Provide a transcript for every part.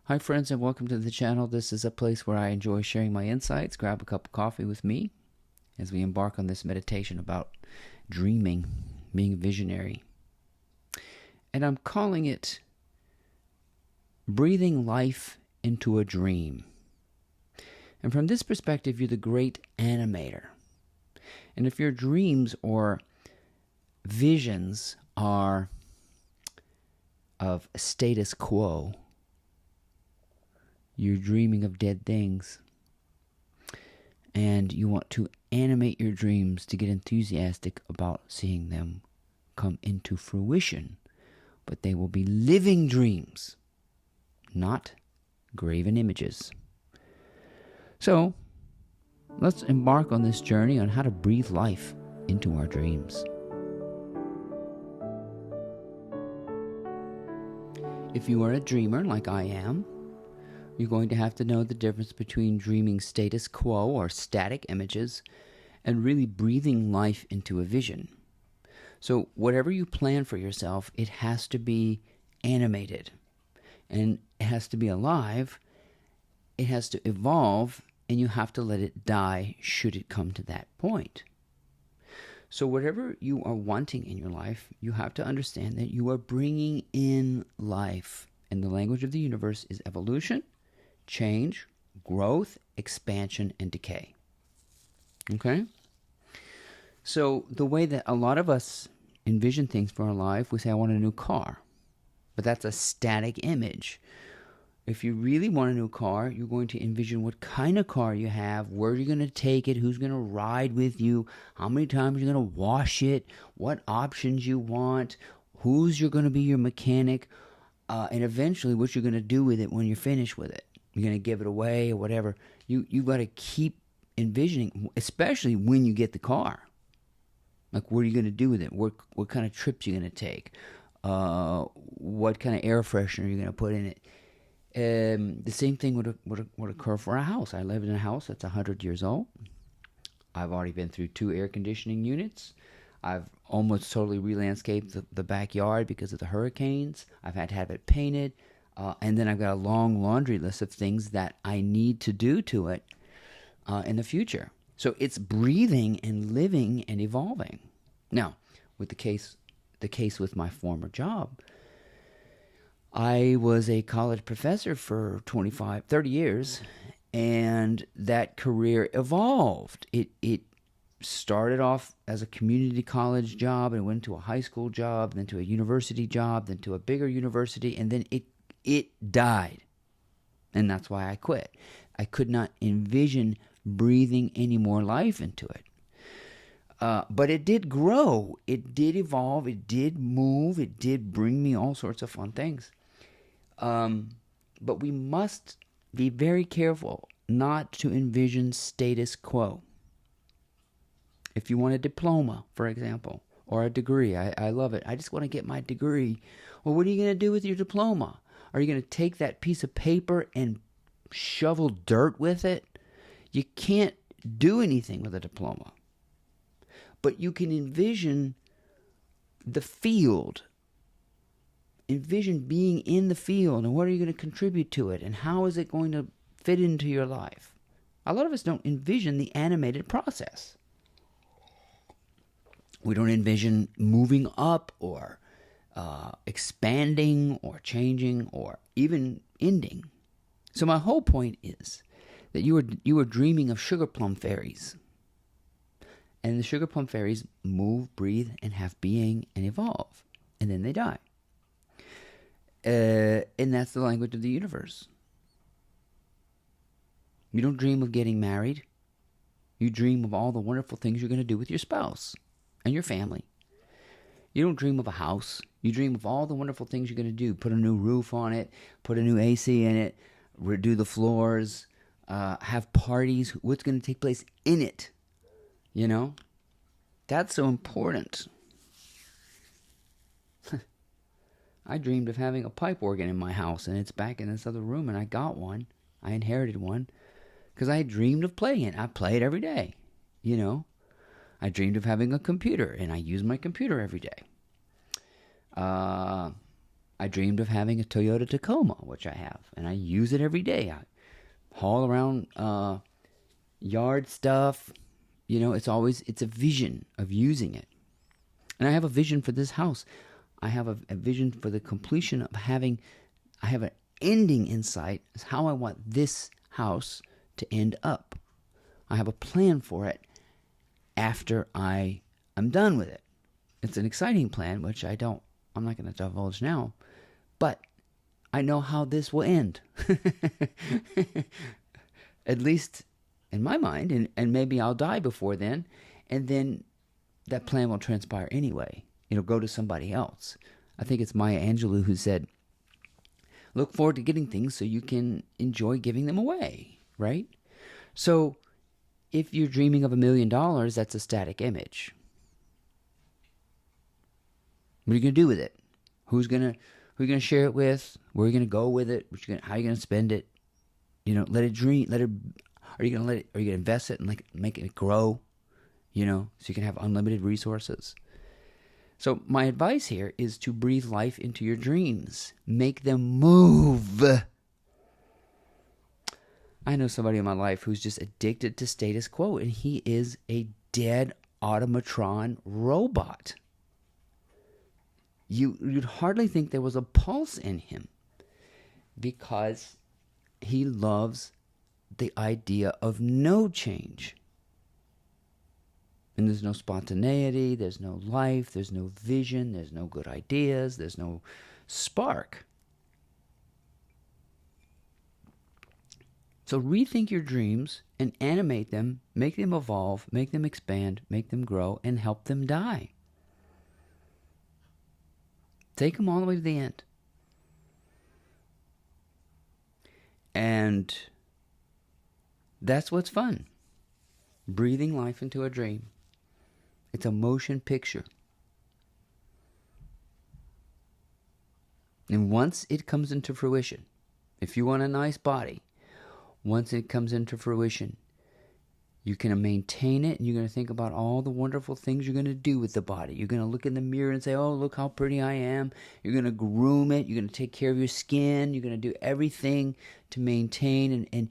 Hi, friends, and welcome to the channel. This is a place where I enjoy sharing my insights. Grab a cup of coffee with me as we embark on this meditation about dreaming, being visionary. And I'm calling it Breathing Life into a Dream. And from this perspective, you're the great animator. And if your dreams or visions are of status quo, you're dreaming of dead things, and you want to animate your dreams to get enthusiastic about seeing them come into fruition. But they will be living dreams, not graven images. So, let's embark on this journey on how to breathe life into our dreams. If you are a dreamer like I am, you're going to have to know the difference between dreaming status quo or static images and really breathing life into a vision. So whatever you plan for yourself, it has to be animated, and it has to be alive, it has to evolve, and you have to let it die should it come to that point. So whatever you are wanting in your life, you have to understand that you are bringing in life. And the language of the universe is evolution, change, growth, expansion, and decay. Okay? So the way that a lot of us envision things for our life, we say, I want a new car. But that's a static image. If you really want a new car, you're going to envision what kind of car you have, where you're going to take it, who's going to ride with you, how many times you're going to wash it, what options you want, who's you're going to be your mechanic, and eventually what you're going to do with it when you're finished with it. You're going to give it away or whatever. You've got to keep envisioning, especially when you get the car. Like, what are you going to do with it? What kind of trips you're going to take? What kind of air freshener you're going to put in it? The same thing would occur for a house. I live in a house that's 100 years old. I've already been through 2 air conditioning units. I've almost totally re-landscaped the backyard because of the hurricanes. I've had to have it painted. And then I've got a long laundry list of things that I need to do to it in the future. So it's breathing and living and evolving. Now, with the case with my former job, I was a college professor for 30 years, and that career evolved. It started off as a community college job and went to a high school job, then to a university job, then to a bigger university, and then it died. And that's why I quit. I could not envision breathing any more life into it. But it did grow. It did evolve. It did move. It did bring me all sorts of fun things. But we must be very careful not to envision status quo. If you want a diploma, for example, or a degree, I love it. I just want to get my degree. Well, what are you going to do with your diploma? Are you going to take that piece of paper and shovel dirt with it? You can't do anything with a diploma. But you can envision the field. Envision being in the field, and what are you going to contribute to it, and how is it going to fit into your life? A lot of us don't envision the animated process. We don't envision moving up or expanding or changing or even ending. So my whole point is that you are dreaming of sugar plum fairies. And the sugar plum fairies move, breathe, and have being and evolve. And then they die. And that's the language of the universe. You don't dream of getting married. You dream of all the wonderful things you're going to do with your spouse and your family. You don't dream of a house. You dream of all the wonderful things you're going to do. Put a new roof on it. Put a new AC in it. Redo the floors. Have parties. What's going to take place in it. You know? That's so important. I dreamed of having a pipe organ in my house, and it's back in this other room, and I got one. I inherited one because I dreamed of playing it. I play it every day, you know. I dreamed of having a computer, and I use my computer every day. I I dreamed of having a Toyota Tacoma, which I have, and I use it every day. I haul around yard stuff. You know, it's a vision of using it. And I have a vision for this house. I have a vision for the completion of I have an ending in sight as how I want this house to end up. I have a plan for it after I am done with it. It's an exciting plan, which I'm not going to divulge now, but I know how this will end. At least in my mind, and maybe I'll die before then, and then that plan will transpire anyway. It'll go to somebody else. I think it's Maya Angelou who said, look forward to getting things so you can enjoy giving them away, right? So if you're dreaming of $1 million, that's a static image. What are you going to do with it? Who are you going to share it with? Where are you going to go with it? How are you going to spend it? You know, let it dream. Are you going to invest it and make it grow? You know, so you can have unlimited resources. So my advice here is to breathe life into your dreams. Make them move. I know somebody in my life who's just addicted to status quo, and he is a dead automatron robot. You'd hardly think there was a pulse in him because he loves the idea of no change. And there's no spontaneity, there's no life, there's no vision, there's no good ideas, there's no spark. So rethink your dreams and animate them, make them evolve, make them expand, make them grow, and help them die. Take them all the way to the end. And that's what's fun. Breathing life into a dream. It's a motion picture. And once it comes into fruition, if you want a nice body, once it comes into fruition, you can maintain it, and you're going to think about all the wonderful things you're going to do with the body. You're going to look in the mirror and say, oh, look how pretty I am. You're going to groom it. You're going to take care of your skin. You're going to do everything to maintain, and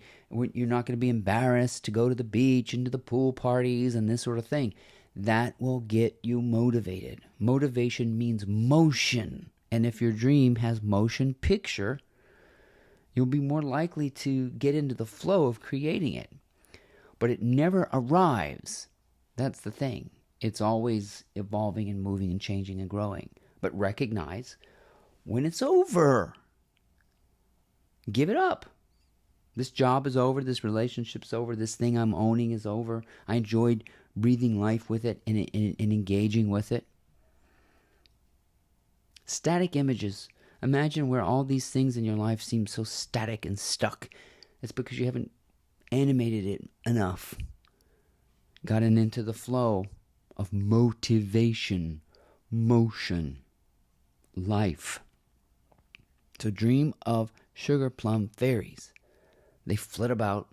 you're not going to be embarrassed to go to the beach and to the pool parties and this sort of thing. That will get you motivated. Motivation means motion. And if your dream has motion picture, you'll be more likely to get into the flow of creating it. But it never arrives. That's the thing. It's always evolving and moving and changing and growing. But recognize when it's over. Give it up. This job is over. This relationship's over. This thing I'm owning is over. I enjoyed breathing life with it and engaging with it. Static images. Imagine where all these things in your life seem so static and stuck. It's because you haven't animated it enough, gotten into the flow of motivation, motion, life. So dream of sugar plum fairies. They flit about,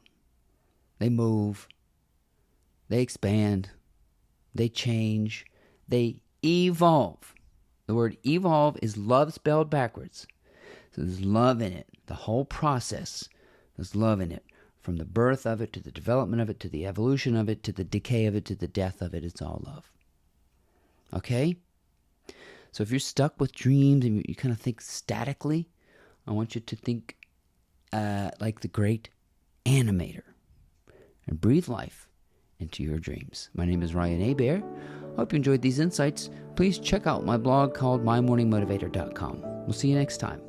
they move, they expand, they change, they evolve. The word evolve is love spelled backwards. So there's love in it. The whole process, there's love in it. From the birth of it, to the development of it, to the evolution of it, to the decay of it, to the death of it, it's all love. Okay? So if you're stuck with dreams and you kind of think statically, I want you to think like the great animator and breathe life into your dreams. My name is Ryan Hebert. Hope you enjoyed these insights. Please check out my blog called MyMorningMotivator.com. We'll see you next time.